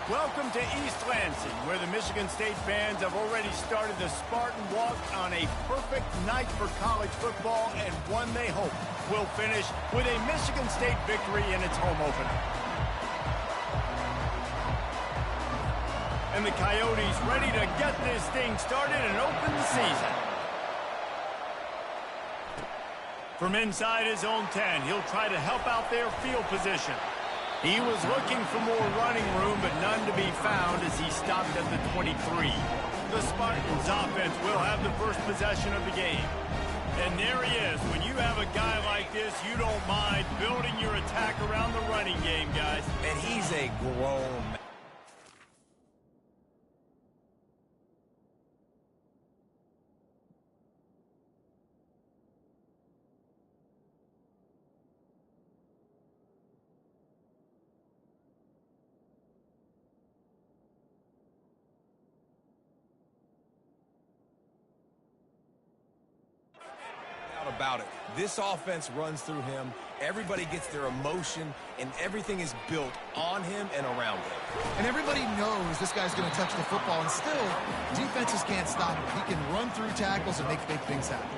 Welcome to East Lansing, where the Michigan State fans have already started the Spartan Walk on a perfect night for college football, and one they hope will finish with a Michigan State victory in its home opener. And the Coyotes ready to get this thing started and open the season. From inside his own 10, he'll try to help out their field position. He was looking for more running room, but none to be found as he stopped at the 23. The Spartans offense will have the first possession of the game. And there he is. When you have a guy like this, you don't mind building your attack around the running game, guys. And he's a grown man. About it. This offense runs through him. Everybody gets their emotion, and everything is built on him and around him. And everybody knows this guy's going to touch the football, and still, defenses can't stop him. He can run through tackles and make big things happen.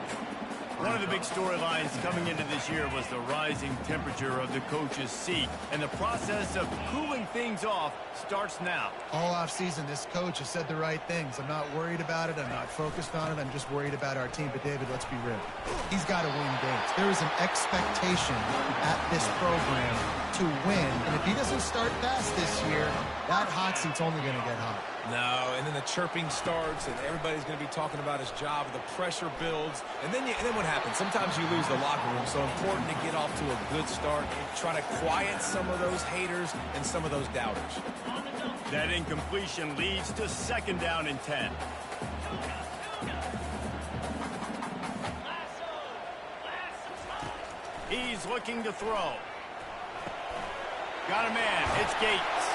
One of the big storylines coming into this year was the rising temperature of the coach's seat, and the process of cooling things off starts now. All offseason, this coach has said the right things. I'm not worried about it. I'm not focused on it. I'm just worried about our team. But, David, let's be real. He's got to win games. There is an expectation at this program to win, and if he doesn't start fast this year, that hot seat's only going to get hot. No, and then the chirping starts, and everybody's going to be talking about his job. The pressure builds, and then what happens? Sometimes you lose the locker room, so important to get off to a good start, try to quiet some of those haters and some of those doubters. That incompletion leads to second down and 10. He's looking to throw. Got a man. It's Gates.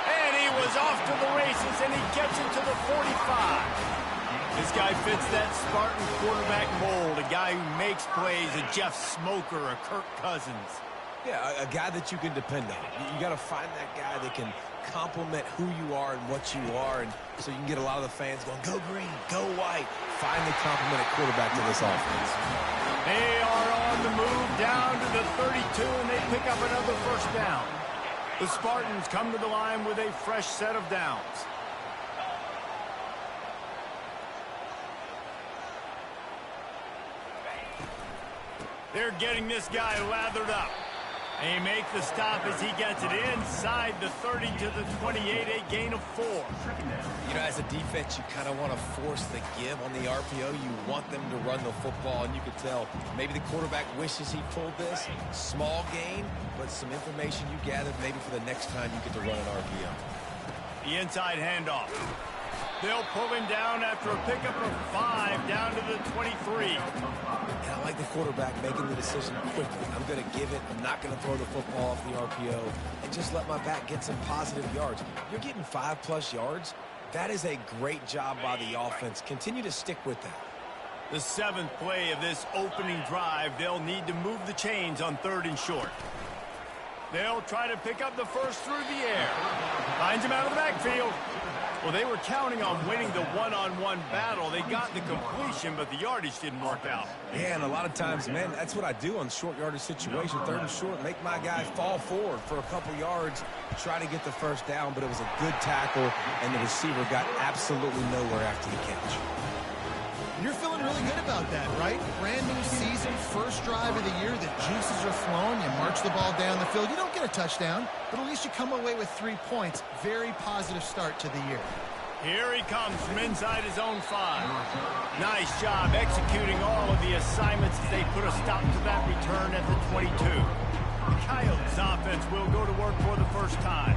And he was off to the races, and he gets it to the 45. This guy fits that Spartan quarterback mold, a guy who makes plays, a Jeff Smoker, a Kirk Cousins. Yeah, a guy that you can depend on. You got to find that guy that can complement who you are and what you are, and so you can get a lot of the fans going, go green, go white. Find the complemented quarterback to this offense. They are on the move down to the 32, and they pick up another first down. The Spartans come to the line with a fresh set of downs. They're getting this guy lathered up. They make the stop as he gets it inside the 30 to the 28, a gain of 4. You know, as a defense, you kind of want to force the give on the RPO. You want them to run the football, and you can tell maybe the quarterback wishes he pulled this. Small gain, but some information you gathered maybe for the next time you get to run an RPO. The inside handoff. They'll pull him down after a pickup of 5 down to the 23. And I like the quarterback making the decision quickly. I'm going to give it. I'm not going to throw the football off the RPO and just let my back get some positive yards. You're getting 5+ yards. That is a great job by the offense. Continue to stick with that. The 7th play of this opening drive, they'll need to move the chains on 3rd and short. They'll try to pick up the first through the air. Finds him out of the backfield. Well, they were counting on winning the one-on-one battle. They got the completion, but the yardage didn't work out. Yeah, and a lot of times, man, that's what I do on short yardage situation. 3rd and short, make my guy fall forward for a couple yards, try to get the first down, but it was a good tackle, and the receiver got absolutely nowhere after the catch. You're feeling really good about that, right? Brand new season, first drive of the year, the juices are flowing, you march the ball down the field. You don't get a touchdown, but at least you come away with 3 points. Very positive start to the year. Here he comes from inside his own 5. Nice job executing all of the assignments as they put a stop to that return at the 22. The Coyotes offense will go to work for the first time.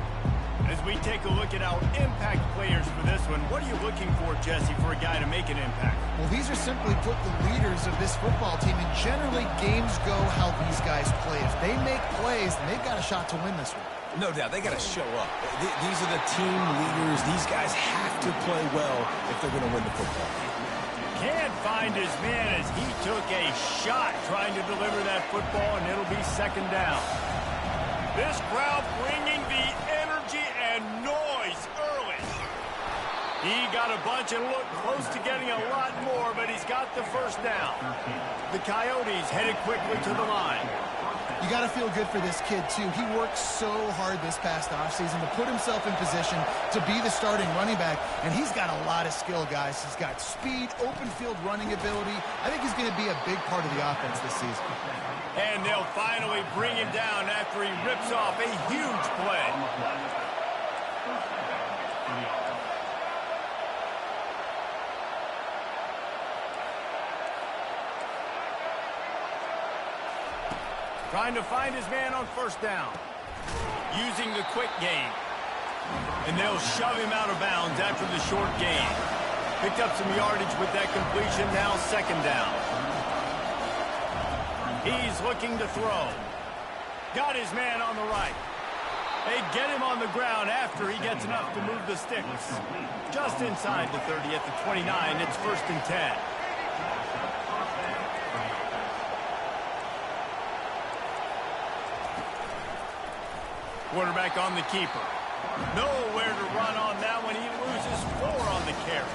As we take a look at our impact players for this one, what are you looking for, Jesse, for a guy to make an impact? Well, these are simply put the leaders of this football team, and generally games go how these guys play. If they make plays, then they've got a shot to win this one. No doubt, they got to show up. These are the team leaders. These guys have to play well if they're going to win the football game. Can't find his man as he took a shot trying to deliver that football, and it'll be second down. This crowd bringing the energy and noise He got a bunch and looked close to getting a lot more, but he's got the first down. The Coyotes headed quickly to the line. You got to feel good for this kid, too. He worked so hard this past offseason to put himself in position to be the starting running back, and he's got a lot of skill, guys. He's got speed, open field running ability. I think he's going to be a big part of the offense this season. And they'll finally bring him down after he rips off a huge play. Trying to find his man on first down. Using the quick game. And they'll shove him out of bounds after the short gain. Picked up some yardage with that completion, now second down. He's looking to throw. Got his man on the right. They get him on the ground after he gets enough to move the sticks. Just inside the 30 at the 29, it's 1st and 10. Quarterback on the keeper. Nowhere to run on that one. He loses 4 on the carry.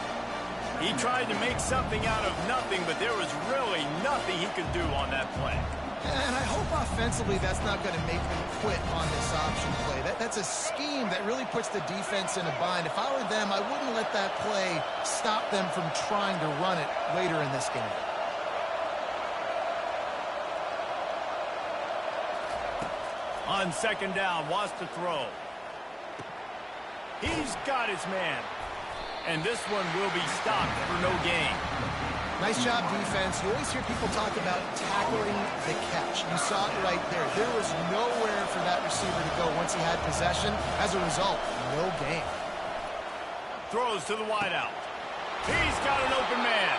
He tried to make something out of nothing, but there was really nothing he could do on that play. And I hope offensively that's not going to make them quit on this option play. That's a scheme that really puts the defense in a bind. If I were them, I wouldn't let that play stop them from trying to run it later in this game. On second down, wants to throw. He's got his man. And this one will be stopped for no gain. Nice job, defense. You always hear people talk about tackling the catch. You saw it right there. There was nowhere for that receiver to go once he had possession. As a result, no gain. Throws to the wideout. He's got an open man.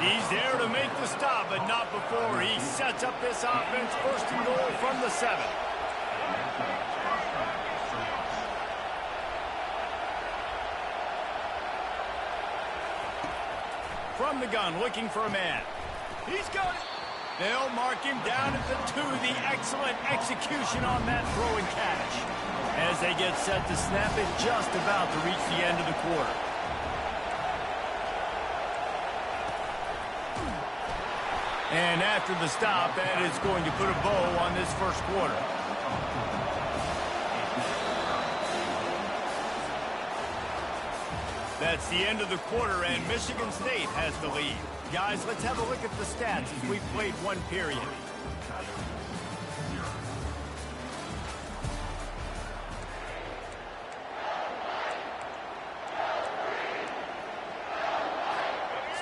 He's there to make the stop, but not before he sets up this offense. 1st and goal from the 7. From the gun, looking for a man. He's got it. They'll mark him down at the 2. The excellent execution on that throw and catch. As they get set to snap it, just about to reach the end of the quarter. And after the stop, that is going to put a bow on this first quarter. That's the end of the quarter, and Michigan State has the lead. Guys, let's have a look at the stats as we've played one period.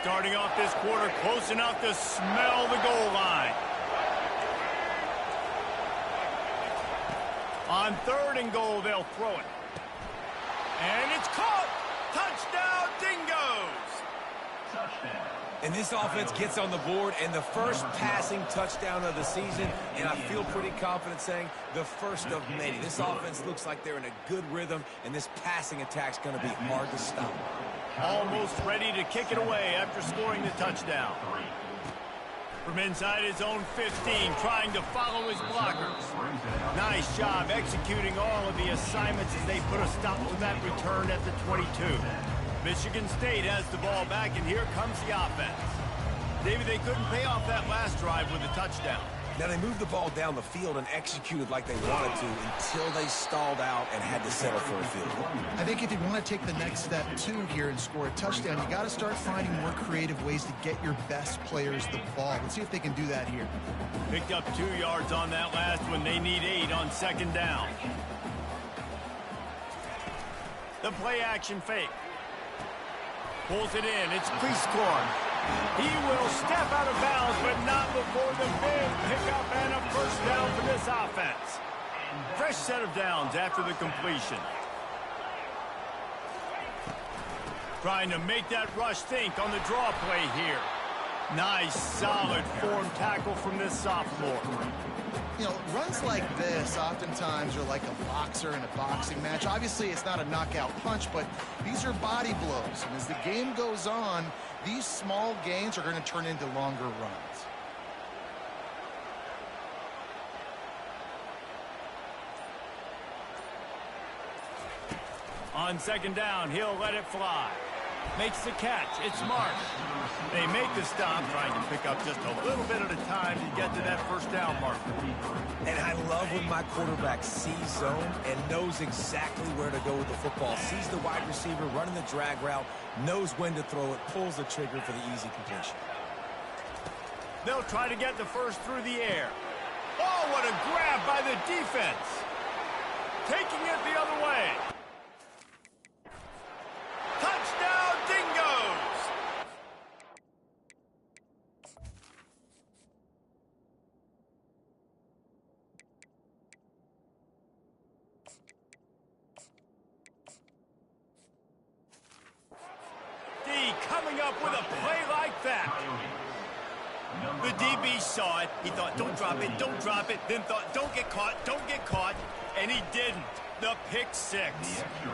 Starting off this quarter, close enough to smell the goal line. On 3rd and goal, they'll throw it. And it's caught! Touchdown, Dingoes! Touchdown. And this offense gets on the board, and the first passing touchdown of the season, and I feel pretty confident saying the first of many. This offense looks like they're in a good rhythm, and this passing attack's going to be hard to stop. Almost ready to kick it away after scoring the touchdown. From inside his own 15, trying to follow his blockers. Nice job executing all of the assignments as they put a stop to that return at the 22. Michigan State has the ball back, and here comes the offense. David, they couldn't pay off that last drive with a touchdown. Now, they moved the ball down the field and executed like they wanted to until they stalled out and had to settle for a field goal. I think if you want to take the next step, too, here and score a touchdown, you got to start finding more creative ways to get your best players the ball. Let's see if they can do that here. Picked up 2 yards on that last one. They need 8 on second down. The play action fake. Pulls it in. It's Prieskorn. He will step out of bounds, but not before the big pickup and a first down for this offense. Fresh set of downs after the completion. Trying to make that rush think on the draw play here. Nice, solid form tackle from this sophomore. You know, runs like this oftentimes are like a boxer in a boxing match. Obviously, it's not a knockout punch, but these are body blows. And as the game goes on, these small gains are going to turn into longer runs. On second down, he'll let it fly. Makes the catch. It's Marsh. They make the stop, trying to pick up just a little bit at a time to get to that first down marker. And I love when my quarterback sees zone and knows exactly where to go with the football. Sees the wide receiver running the drag route, knows when to throw it, pulls the trigger for the easy completion. They'll try to get the first through the air. Oh, what a grab by the defense. Taking it the other way. Touchdown, Dingoes! D coming up with a play like that. The DB saw it. He thought, don't drop it, then thought, don't get caught, and he didn't. The pick six.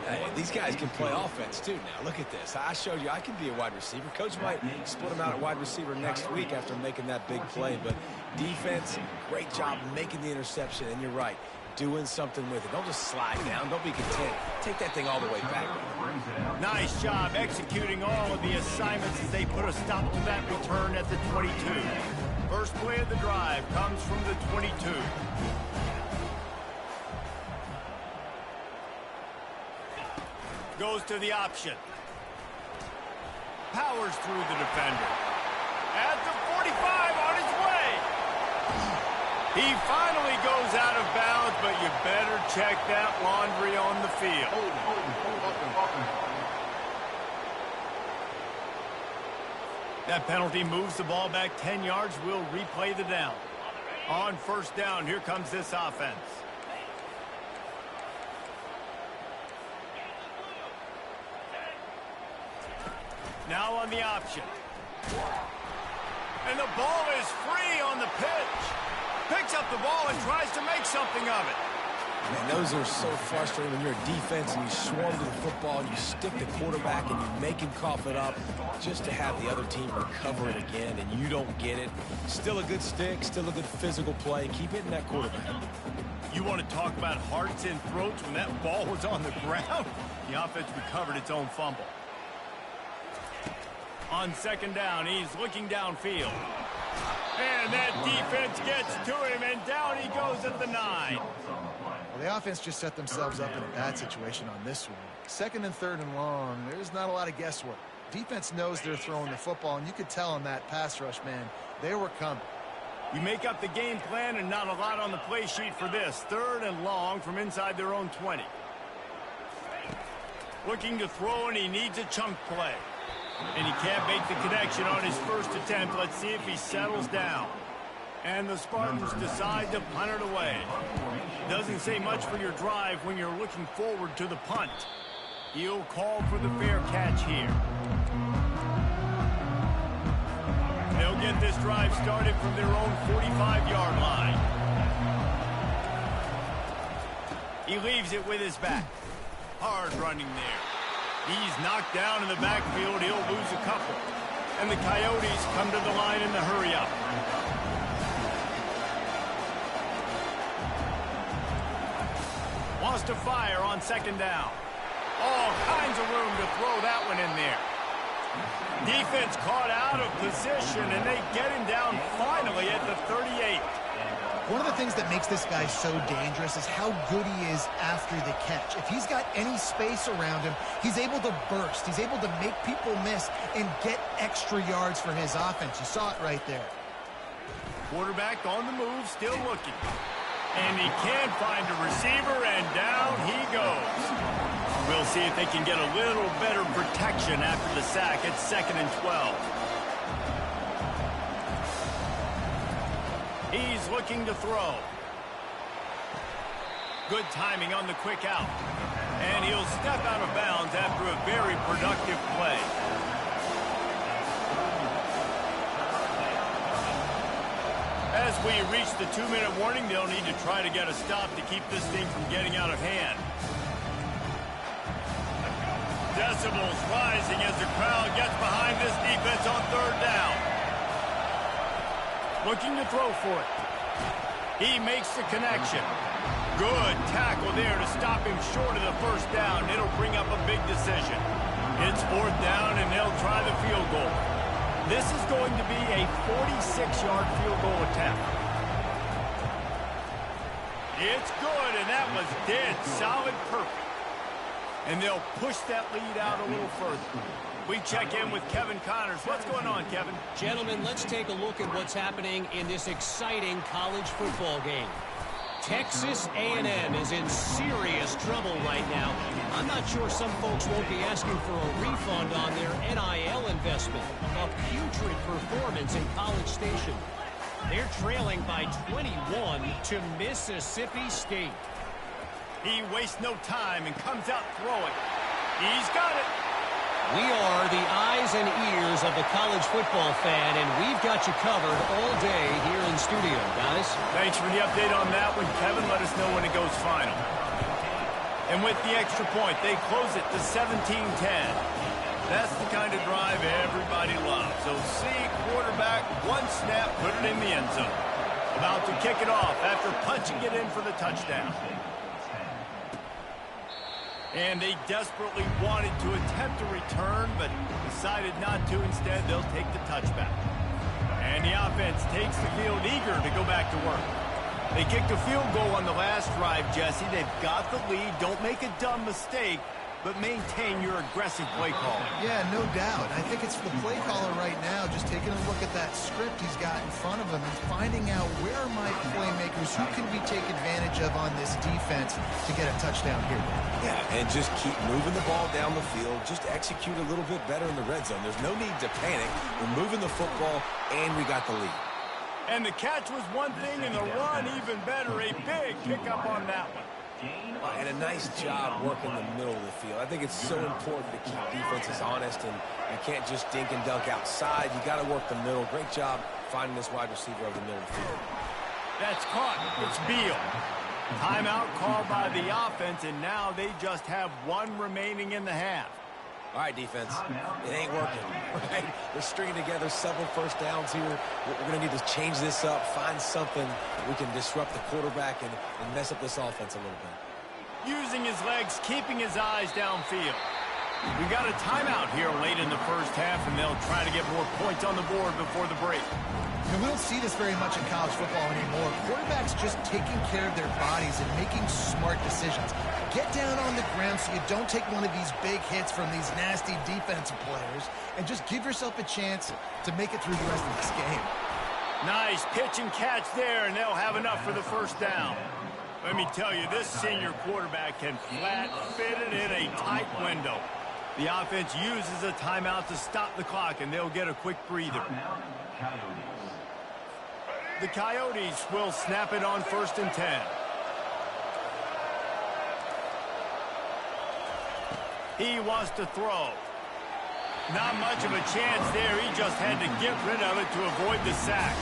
Hey, these guys can play offense, too, now. Look at this. I showed you I can be a wide receiver. Coach might split him out at wide receiver next week after making that big play, but defense, great job making the interception, and you're right, doing something with it. Don't just slide down. Don't be content. Take that thing all the way back. Nice job executing all of the assignments as they put a stop to that return at the 22. First play of the drive comes from the 22. Goes to the option. Powers through the defender. At the 45, on his way. He finally goes out of bounds, but you better check that laundry on the field. That penalty moves the ball back 10 yards. We'll replay the down. On first down, here comes this offense. Now on the option. And the ball is free on the pitch. Picks up the ball and tries to make something of it. Man, those are so frustrating when you're a defense and you swarm to the football and you stick the quarterback and you make him cough it up just to have the other team recover it again and you don't get it. Still a good stick, still a good physical play. Keep hitting that quarterback. You want to talk about hearts and throats when that ball was on the ground? The offense recovered its own fumble. On second down, he's looking downfield. And that defense gets to him, and down he goes at the 9. Well, the offense just set themselves up in a bad situation on this one. Second and third and long, there's not a lot of guesswork. Defense knows they're throwing the football, and you could tell on that pass rush, man, they were coming. You make up the game plan, and not a lot on the play sheet for this. Third and long from inside their own 20. Looking to throw, and he needs a chunk play. And he can't make the connection on his first attempt. Let's see if he settles down. And the Spartans decide to punt it away. Doesn't say much for your drive when you're looking forward to the punt. He'll call for the fair catch here. They'll get this drive started from their own 45-yard line. He leaves it with his back. Hard running there. He's knocked down in the backfield. He'll lose a couple. And the Coyotes come to the line in the hurry-up. Wants to fire on second down. All kinds of room to throw that one in there. Defense caught out of position, and they get him down finally at the 38. One of the things that makes this guy so dangerous is how good he is after the catch. If he's got any space around him, he's able to burst. He's able to make people miss and get extra yards for his offense. You saw it right there. Quarterback on the move, still looking. And he can find a receiver, and down he goes. We'll see if they can get a little better protection after the sack at 2nd and 12. He's looking to throw. Good timing on the quick out. And he'll step out of bounds after a very productive play. As we reach the 2-minute warning, they'll need to try to get a stop to keep this thing from getting out of hand. Decibels rising as the crowd gets behind this defense on third down. Looking to throw for it. He makes the connection. Good tackle there to stop him short of the first down. It'll bring up a big decision. It's fourth down, and they'll try the field goal. This is going to be a 46-yard field goal attempt. It's good, and that was dead solid perfect. And they'll push that lead out a little further. We check in with Kevin Connors. What's going on, Kevin? Gentlemen, let's take a look at what's happening in this exciting college football game. Texas A&M is in serious trouble right now. I'm not sure some folks won't be asking for a refund on their NIL investment. A putrid performance in College Station. They're trailing by 21 to Mississippi State. He wastes no time and comes out throwing. He's got it. We are the eyes and ears of the college football fan, and we've got you covered all day here in studio, guys. Thanks for the update on that one, Kevin. Let us know when it goes final. And with the extra point, they close it to 17-10. That's the kind of drive everybody loves. So see, quarterback, one snap, put it in the end zone. About to kick it off after punching it in for the touchdown. And they desperately wanted to attempt a return, but decided not to. Instead, they'll take the touchback. And the offense takes the field eager to go back to work. They kicked a field goal on the last drive, Jesse. They've got the lead. Don't make a dumb mistake, but maintain your aggressive play call. Yeah, no doubt. I think it's the play caller right now just taking a look at that script he's got in front of him and finding out where are my playmakers, who can we take advantage of on this defense to get a touchdown here. Yeah, and just keep moving the ball down the field. Just execute a little bit better in the red zone. There's no need to panic. We're moving the football, and we got the lead. And the catch was one thing, and the run even better. A big pickup on that one. And a nice job working the middle of the field. I think it's so important to keep defenses honest, and you can't just dink and dunk outside. You got to work the middle. Great job finding this wide receiver over the middle of the field. That's caught. It's Beal. Timeout called by the offense, and now they just have one remaining in the half. All right, defense. It ain't working, right? We're stringing together several first downs here. We're going to need to change this up, find something that we can disrupt the quarterback and mess up this offense a little bit. Using his legs, keeping his eyes downfield. We got a timeout here late in the first half, and they'll try to get more points on the board before the break. And we don't see this very much in college football anymore. Quarterbacks just taking care of their bodies and making smart decisions. Get down on the ground so you don't take one of these big hits from these nasty defensive players, and just give yourself a chance to make it through the rest of this game. Nice pitch and catch there, and they'll have enough for the first down. Let me tell you, this senior quarterback can flat fit it in a tight window. The offense uses a timeout to stop the clock, and they'll get a quick breather. The Coyotes will snap it on 1st and 10. He wants to throw. Not much of a chance there. He just had to get rid of it to avoid the sack.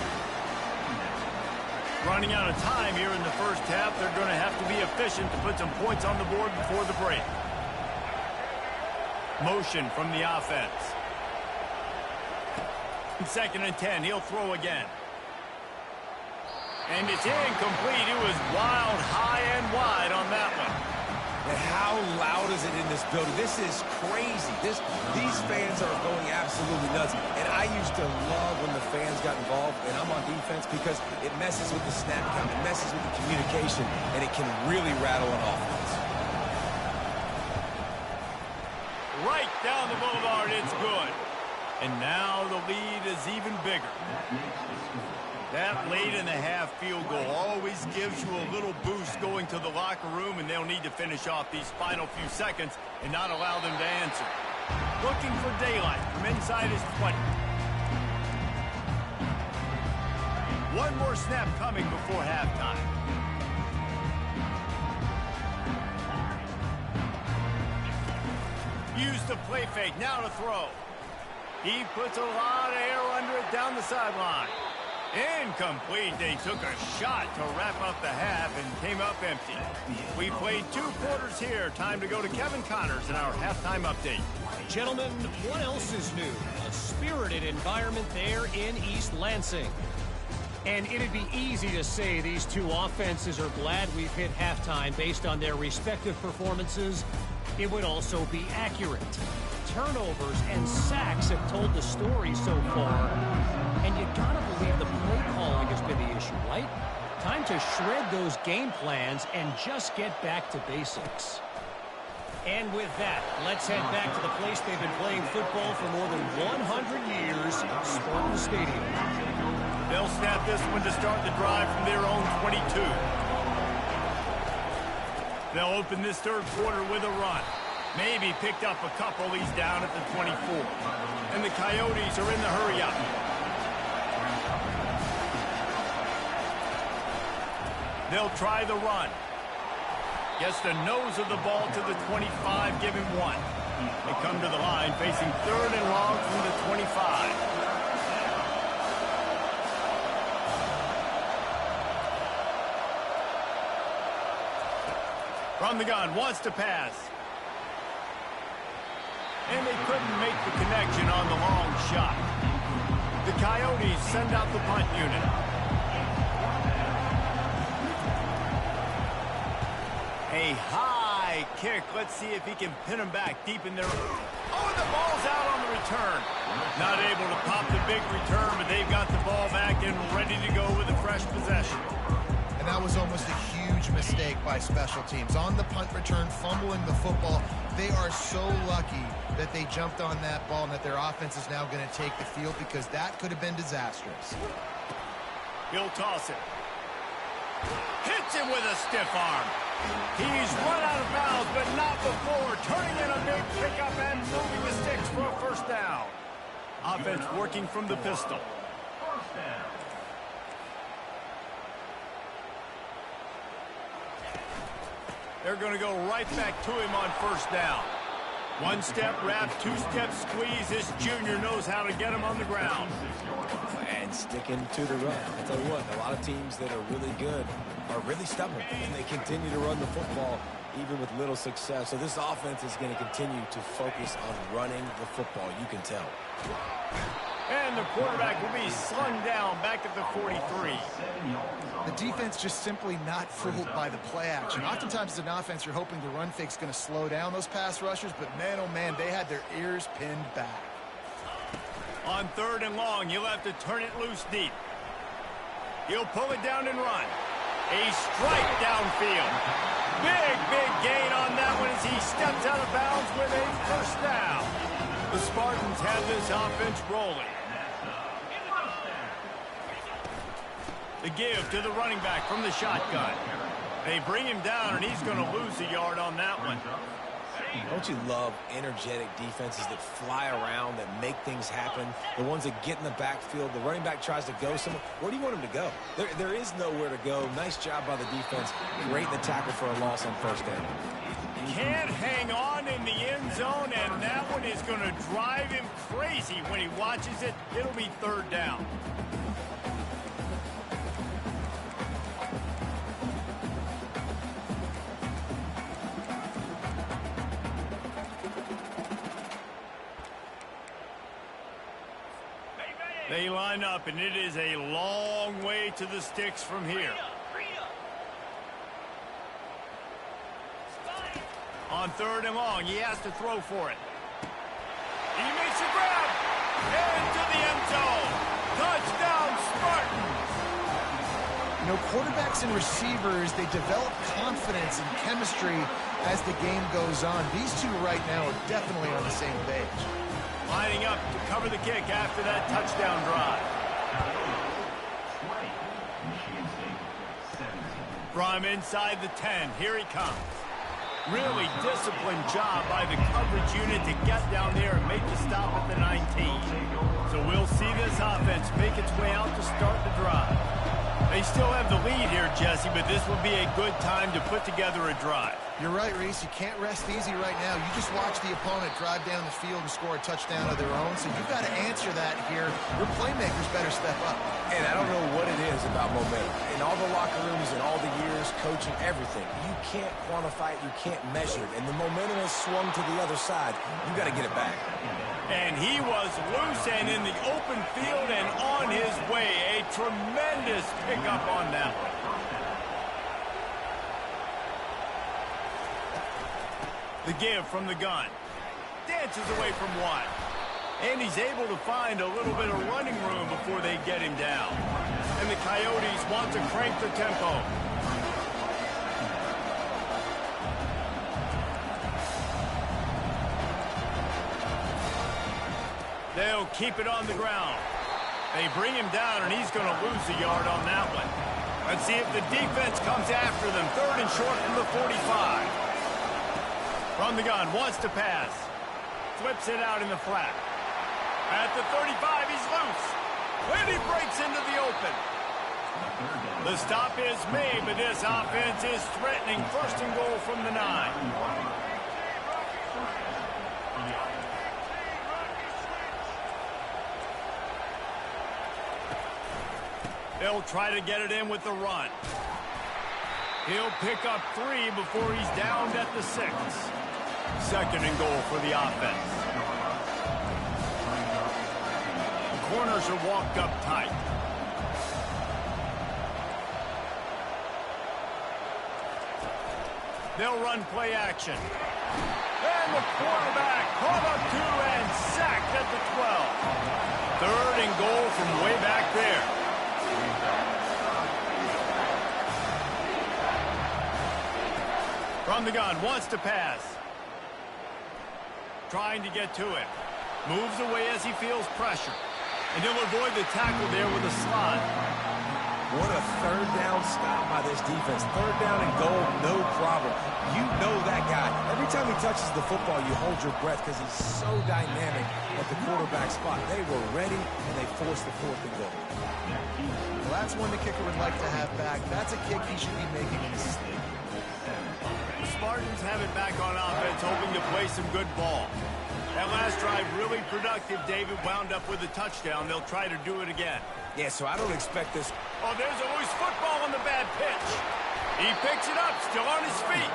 Running out of time here in the first half. They're going to have to be efficient to put some points on the board before the break. Motion from the offense. 2nd and 10. He'll throw again. And it's incomplete. It was wild, high and wide on that one. And how loud is it in this building? This is crazy. These fans are going absolutely nuts. And I used to love when the fans got involved, and I'm on defense, because it messes with the snap count, it messes with the communication, and it can really rattle an offense. Right down the boulevard, it's good. And now the lead is even bigger. That late in the half field goal always gives you a little boost going to the locker room, and they'll need to finish off these final few seconds and not allow them to answer. Looking for daylight from inside his 20. One more snap coming before halftime. Use the play fake, now to throw. He puts a lot of air under it down the sideline. Incomplete. They took a shot to wrap up the half and came up empty. We played 2 quarters here. Time to go to Kevin Connors in our halftime update. Gentlemen, what else is new? A spirited environment there in East Lansing. And it'd be easy to say these two offenses are glad we've hit halftime based on their respective performances. It would also be accurate. turnovers and sacks have told the story so far. And you gotta believe the play calling has been the issue, right? Time to shred those game plans and just get back to basics. And with that, let's head back to the place they've been playing football for more than 100 years, Spartan Stadium. They'll snap this one to start the drive from their own 22. They'll open this third quarter with a run. Maybe picked up a couple. He's down at the 24. And the Coyotes are in the hurry-up. They'll try the run. Gets the nose of the ball to the 25, give him one. They come to the line facing third and long from the 25. From the gun, wants to pass. And they couldn't make the connection on the long shot. The Coyotes send out the punt unit. A high kick. Let's see if he can pin him back deep in there. Oh, and the ball's out on the return. Not able to pop the big return, but they've got the ball back and ready to go with a fresh possession. And that was almost a huge mistake by special teams. On the punt return, fumbling the football. They are so lucky that they jumped on that ball and that their offense is now going to take the field, because that could have been disastrous. He'll toss it. Hits him with a stiff arm. He's run out of bounds, but not before. Turning in a big pickup and moving the sticks for a first down. Offense working from the pistol. They're going to go right back to him on first down. One step wrap, two-step squeeze. This junior knows how to get him on the ground. And sticking to the run. I tell you what, a lot of teams that are really good are really stubborn, and they continue to run the football even with little success. So this offense is going to continue to focus on running the football. You can tell. And the quarterback will be slung down back at the 43. The defense just simply not fooled by the play action. Oftentimes as an offense, you're hoping the run fake's going to slow down those pass rushers, but man, oh man, they had their ears pinned back. On third and long, he'll have to turn it loose deep. He'll pull it down and run. A strike downfield. Big gain on that one as he steps out of bounds with a first down. The Spartans have this offense rolling. The give to the running back from the shotgun. They bring him down, and he's going to lose a yard on that one. Don't you love energetic defenses that fly around, that make things happen? The ones that get in the backfield. The running back tries to go somewhere. Where do you want him to go? There is nowhere to go. Nice job by the defense. Great in the tackle for a loss on first down. Can't hang on in the end zone, and that one is going to drive him crazy when he watches it. It'll be third down. They line up, and it is a long way to the sticks from here. On third and long, he has to throw for it. He makes a grab. Into the end zone. Touchdown, Spartans. You know, quarterbacks and receivers, they develop confidence and chemistry as the game goes on. These two right now are definitely on the same page. Lining up to cover the kick after that touchdown drive. From inside the 10, here he comes. Really disciplined job by the coverage unit to get down there and make the stop at the 19. So we'll see this offense make its way out to start the drive. They still have the lead here, Jesse, but this will be a good time to put together a drive. You're right, Reese. You can't rest easy right now. You just watch the opponent drive down the field and score a touchdown of their own, so you've got to answer that here. Your playmakers better step up. And I don't know what it is about momentum. In all the locker rooms and all the years, coaching, everything, you can't quantify it, you can't measure it. And the momentum has swung to the other side. You got to get it back. And he was loose and in the open field and on his way. A tremendous pickup on that one. The give from the gun. dances away from one. And he's able to find a little bit of running room before they get him down. And the Coyotes want to crank the tempo. They'll keep it on the ground. They bring him down, and he's going to lose a yard on that one. Let's see if the defense comes after them. 3rd and short from the 45. From the gun, wants to pass. Flips it out in the flat. At the 35, he's loose. When he breaks into the open. The stop is made, but this offense is threatening. 1st and goal from the 9. They'll try to get it in with the run. He'll pick up 3 before he's downed at the 6. 2nd and goal for the offense. The corners are walked up tight. They'll run play action. And the quarterback caught up 2 and sacked at the 12. 3rd and goal from way back there. From the gun, wants to pass. Trying to get to it. Moves away as he feels pressure. And he'll avoid the tackle there with a slide. What a 3rd down stop by this defense. 3rd down and goal, no problem. You know that guy. Every time he touches the football, you hold your breath because he's so dynamic at the quarterback spot. They were ready, and they forced the 4th and goal. Well, that's one the kicker would like to have back. That's a kick he should be making in his sleep. The Spartans have it back on offense, hoping to play some good ball. That last drive really productive. David wound up with a touchdown. They'll try to do it again. Yeah, so I don't expect this. Oh, there's a loose football on the bad pitch. He picks it up, still on his feet.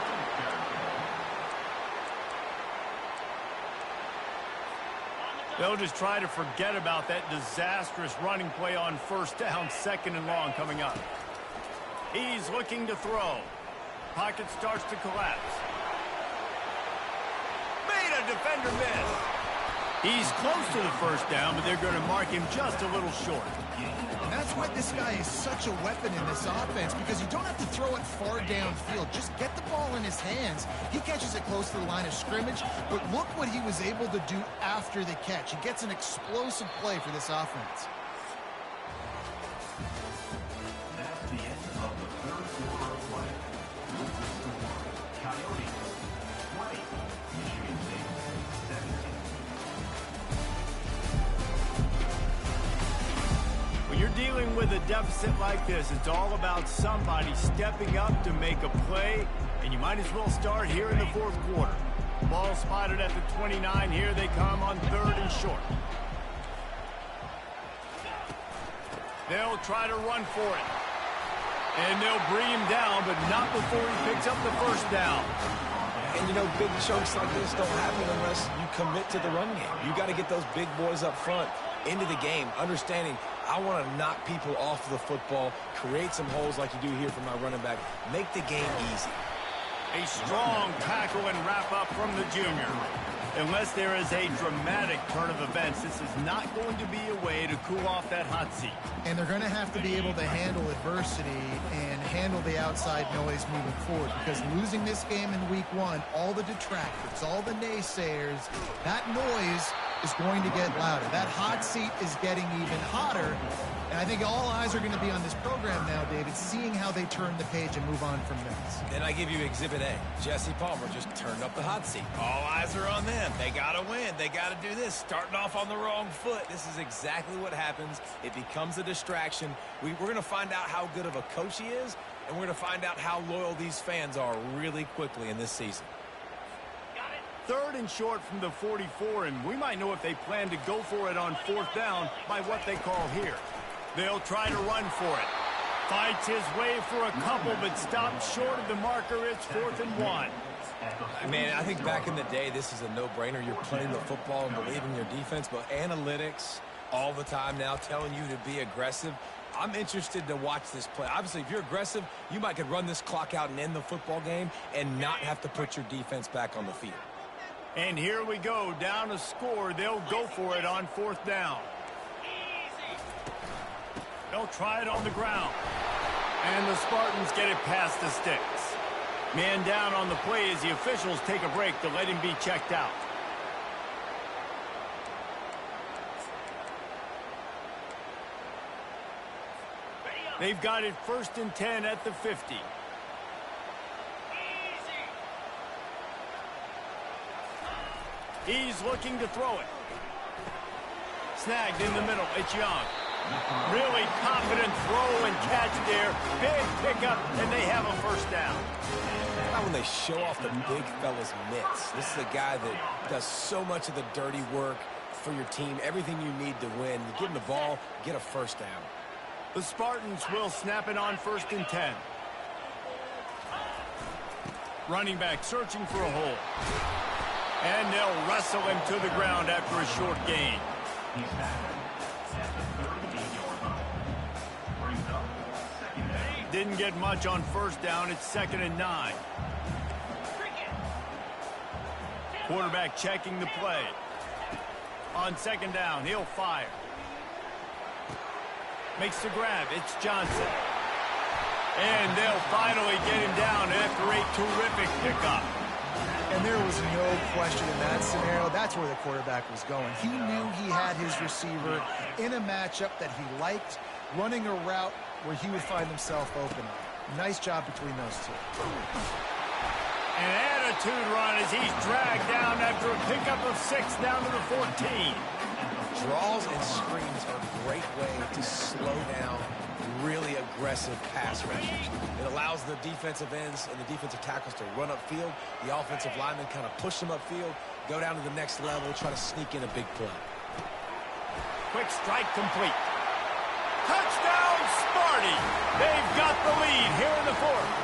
They'll just try to forget about that disastrous running play on 1st down, 2nd and long coming up. He's looking to throw. Pocket starts to collapse. Made a defender miss. He's close to the 1st down, but they're going to mark him just a little short. And that's why this guy is such a weapon in this offense, because you don't have to throw it far downfield. Just get the ball in his hands. He catches it close to the line of scrimmage, but look what he was able to do after the catch. He gets an explosive play for this offense. That's the end of the 3rd quarter of play. Coyotes 20, Michigan State 17. When you're dealing with a deficit like this, it's all about somebody stepping up to make a play, and you might as well start here in the 4th quarter. Ball spotted at the 29. Here they come on 3rd and short. They'll try to run for it. And they'll bring him down, but not before he picks up the 1st down. And, you know, big chunks like this don't happen unless you commit to the run game. You got to get those big boys up front into the game, understanding I want to knock people off the football, create some holes like you do here for my running back, make the game easy. A strong tackle and wrap up from the junior. Unless there is a dramatic turn of events, this is not going to be a way to cool off that hot seat. And they're going to have to be able to handle adversity and handle the outside noise moving forward, because losing this game in week 1, all the detractors, all the naysayers, that noise is going to get louder. That hot seat is getting even hotter. And I think all eyes are going to be on this program now, David, seeing how they turn the page and move on from this. Then I give you Exhibit A. Jesse Palmer just turned up the hot seat. All eyes are on them. They got to win. They got to do this. Starting off on the wrong foot. This is exactly what happens. It becomes a distraction. We're going to find out how good of a coach he is, and we're going to find out how loyal these fans are really quickly in this season. 3rd and short from the 44, and we might know if they plan to go for it on 4th down by what they call here. They'll try to run for it. Fights his way for a couple, but stops short of the marker. It's 4th and 1. Man, I think back in the day, this is a no-brainer. You're playing the football and believe in your defense, but analytics all the time now telling you to be aggressive. I'm interested to watch this play. Obviously, if you're aggressive, you could run this clock out and end the football game and not have to put your defense back on the field. And here we go, down a score. They'll go for it on 4th down. They'll try it on the ground. And the Spartans get it past the sticks. Man down on the play as the officials take a break to let him be checked out. They've got it 1st and 10 at the 50. He's looking to throw it. Snagged in the middle. It's Young. Really confident throw and catch there. Big pickup, and they have a 1st down. How when they show off the big fella's mitts. This is a guy that does so much of the dirty work for your team. Everything you need to win. You give him the ball, get a 1st down. The Spartans will snap it on 1st and 10. Running back searching for a hole. And they'll wrestle him to the ground after a short gain. Didn't get much on 1st down. It's 2nd and 9. Quarterback checking the play. On 2nd down, he'll fire. Makes the grab. It's Johnson. And they'll finally get him down after a terrific pickup. And there was no question in that scenario. That's where the quarterback was going. He knew he had his receiver in a matchup that he liked, running a route where he would find himself open. Nice job between those two. An attitude run as he's dragged down after a pickup of 6 down to the 14. Draws and screens are a great way to slow down really aggressive pass rushers. It allows the defensive ends and the defensive tackles to run upfield. The offensive linemen kind of push them upfield, go down to the next level, try to sneak in a big play. Quick strike complete. Touchdown, Sparty! They've got the lead here in the 4th.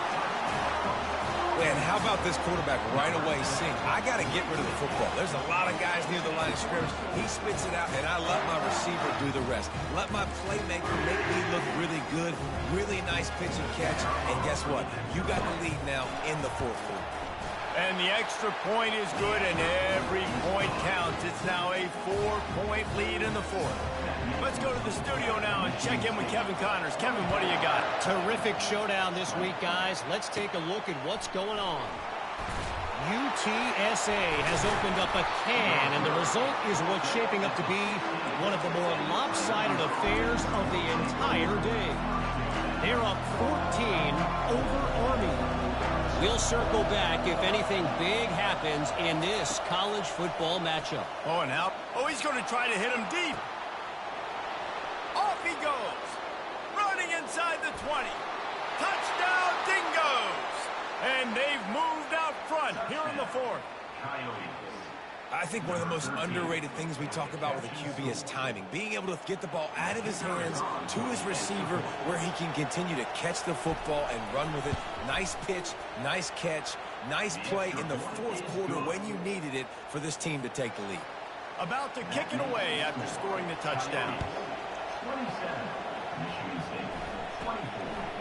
Man, how about this quarterback right away seeing, I got to get rid of the football. There's a lot of guys near the line of scrimmage. He spits it out, and I let my receiver do the rest. Let my playmaker make me look really good. Really nice pitch and catch. And guess what? You got the lead now in the 4th quarter. And the extra point is good, and every point counts. It's now a 4-point lead in the 4th. Let's go to the studio now and check in with Kevin Connors. Kevin, what do you got? Terrific showdown this week, guys. Let's take a look at what's going on. UTSA has opened up a can, and the result is what's shaping up to be one of the more lopsided affairs of the entire day. They're up 14 over Army. We'll circle back if anything big happens in this college football matchup. Oh, and out. Oh, he's going to try to hit him deep. Off he goes. Running inside the 20. Touchdown, Dingoes. And they've moved out front here in the 4th. I think one of the most underrated things we talk about with a QB is timing. Being able to get the ball out of his hands to his receiver where he can continue to catch the football and run with it. Nice pitch, nice catch, nice play in the 4th quarter when you needed it for this team to take the lead. About to kick it away after scoring the touchdown.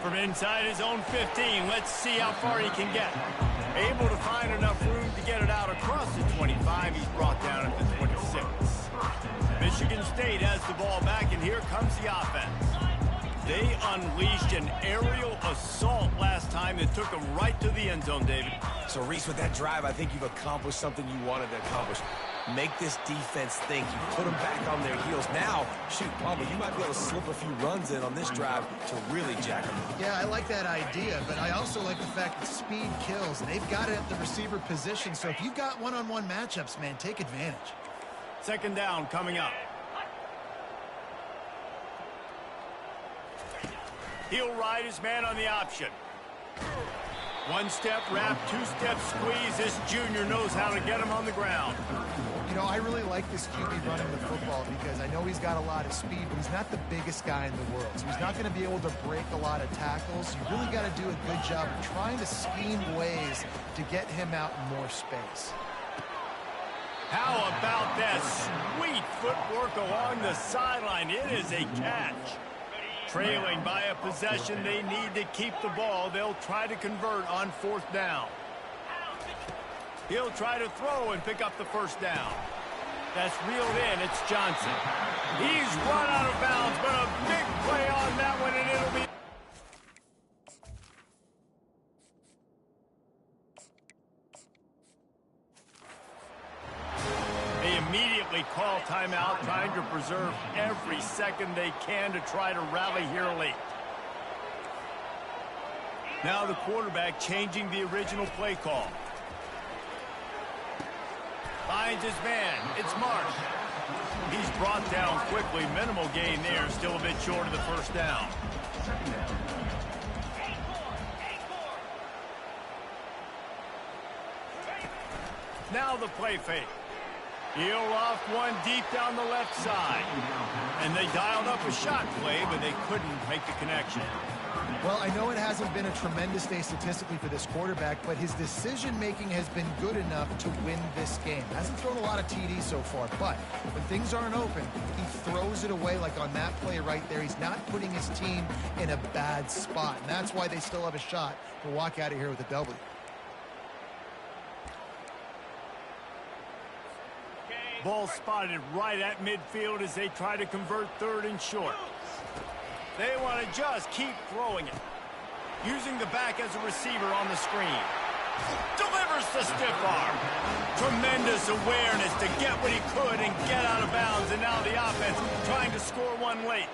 From inside his own 15, let's see how far he can get. Able to find enough room to get it out across the 25. He's brought down at the 26. Michigan State has the ball back, and here comes the offense. They unleashed an aerial assault last time that took them right to the end zone, David. So, Reese, with that drive, I think you've accomplished something you wanted to accomplish. Make this defense think. You put them back on their heels. Now, shoot, Palmer, you might be able to slip a few runs in on this drive to really jack them up. Yeah, I like that idea, but I also like the fact that speed kills. They've got it at the receiver position, so if you've got one-on-one matchups, man, take advantage. 2nd down coming up. He'll ride his man on the option. 1-step wrap, 2-step squeeze. This junior knows how to get him on the ground. You know, I really like this QB running the football because I know he's got a lot of speed, but he's not the biggest guy in the world. So he's not going to be able to break a lot of tackles. You really got to do a good job of trying to scheme ways to get him out in more space. How about that sweet footwork along the sideline? It is a catch. Trailing by a possession, they need to keep the ball. They'll try to convert on 4th down. He'll try to throw and pick up the first down. That's reeled in. It's Johnson. He's run out of bounds, but a big play on that one, and it'll be... They immediately call timeout, trying to preserve every second they can to try to rally here late. Now the quarterback changing the original play call. Finds his man. It's Marsh. He's brought down quickly. Minimal gain there. Still a bit short of the first down. Now the play fake. He'll off one deep down the left side. And they dialed up a shot play, but they couldn't make the connection. Well, I know it hasn't been a tremendous day statistically for this quarterback, but his decision-making has been good enough to win this game. Hasn't thrown a lot of TDs so far, but when things aren't open, he throws it away like on that play right there. He's not putting his team in a bad spot, and that's why they still have a shot to walk out of here with a W. Ball spotted right at midfield as they try to convert third and short. They want to just keep throwing it. Using the back as a receiver on the screen. Delivers the stiff arm. Tremendous awareness to get what he could and get out of bounds. And now the offense trying to score one late.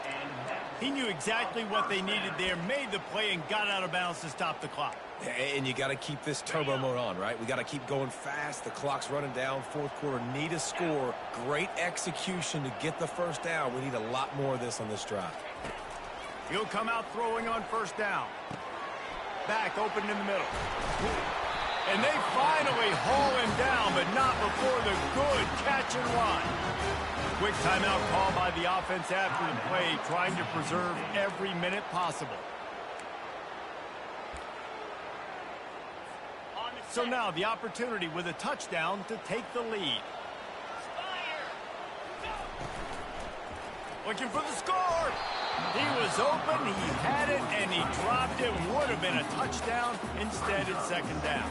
He knew exactly what they needed there, made the play, and got out of bounds to stop the clock. And you got to keep this turbo mode on, right? We got to keep going fast. The clock's running down. Fourth quarter, need a score. Great execution to get the first down. We need a lot more of this on this drive. He'll come out throwing on first down. Back open in the middle. And they finally haul him down, but not before the good catch and run. Quick timeout call by the offense after the play, trying to preserve every minute possible. So now the opportunity with a touchdown to take the lead. Looking for the score. He was open, he had it, and he dropped it. Would have been a touchdown. Instead, it's second down.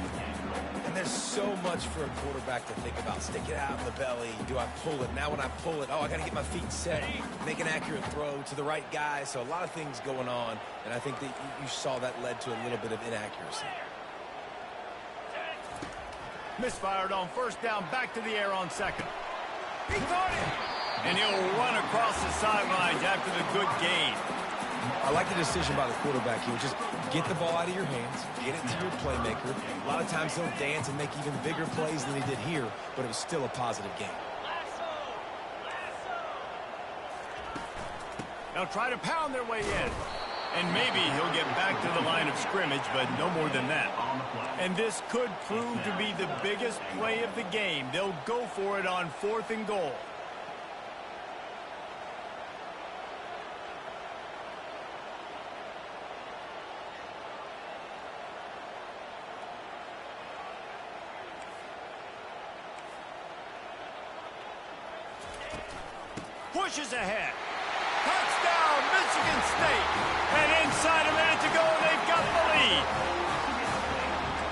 And there's so much for a quarterback to think about. Stick it out in the belly. Do I pull it? Now when I pull it, I got to get my feet set. Make an accurate throw to the right guy. So a lot of things going on, and I think that you saw that led to a little bit of inaccuracy. Misfired on first down, back to the air on second. He caught it! And he'll run across the sidelines after the good gain. I like the decision by the quarterback here. Just get the ball out of your hands, get it to your playmaker. A lot of times he'll dance and make even bigger plays than he did here, but it was still a positive game. They'll try to pound their way in. And maybe he'll get back to the line of scrimmage, but no more than that. And this could prove to be the biggest play of the game. They'll go for it on 4th and goal. Pushes ahead. Touchdown, Michigan State. And inside a minute to go, they've got the lead.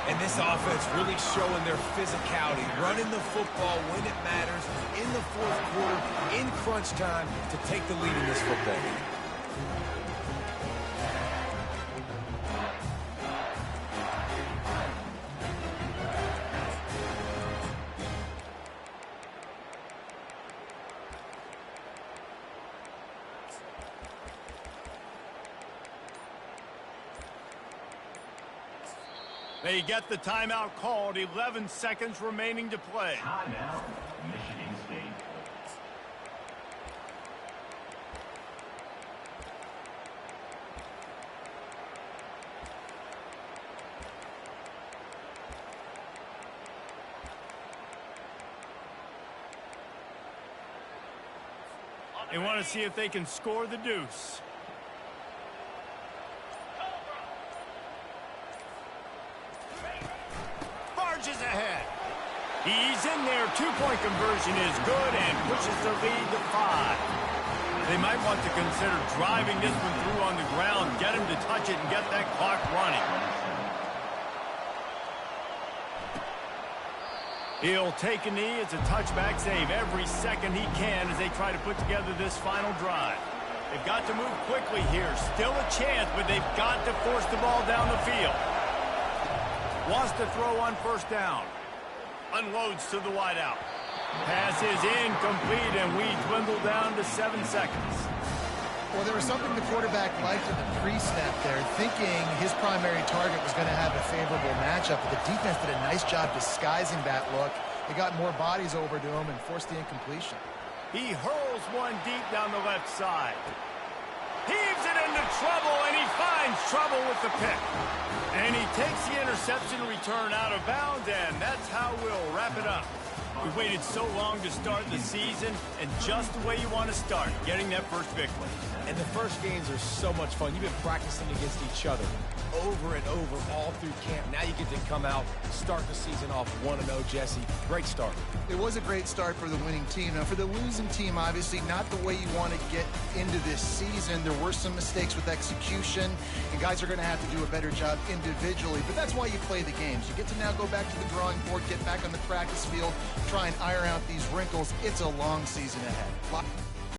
And this offense really showing their physicality, running the football when it matters, in the fourth quarter, in crunch time, to take the lead in this football game. They get the timeout called. 11 seconds remaining to play. Timeout, Michigan State. They want to see if they can score the deuce. Barges ahead. He's in there. Two-point conversion is good and pushes their lead to 5. They might want to consider driving this one through on the ground, get him to touch it, and get that clock running. He'll take a knee. It's a touchback save every second he can as they try to put together this final drive. They've got to move quickly here. Still a chance, but they've got to force the ball down the field. Wants to throw on first down. Unloads to the wideout. Pass is incomplete, and we dwindle down to 7 seconds. Well, there was something the quarterback liked in the pre-snap there, thinking his primary target was going to have a favorable matchup. But the defense did a nice job disguising that look. They got more bodies over to him and forced the incompletion. He hurls one deep down the left side. Heaves it into trouble, and he finds trouble with the pick. And he takes the interception return out of bounds, and that's how we'll wrap it up. We waited so long to start the season, and just the way you want to start, getting that first victory. And the first games are so much fun. You've been practicing against each other over and over all through camp. Now you get to come out, start the season off 1-0, Jesse. Great start. It was a great start for the winning team. Now, for the losing team, obviously not the way you want to get into this season. There were some mistakes with execution, and guys are going to have to do a better job individually. But that's why you play the games. You get to now go back to the drawing board, get back on the practice field, try and iron out these wrinkles. It's a long season ahead.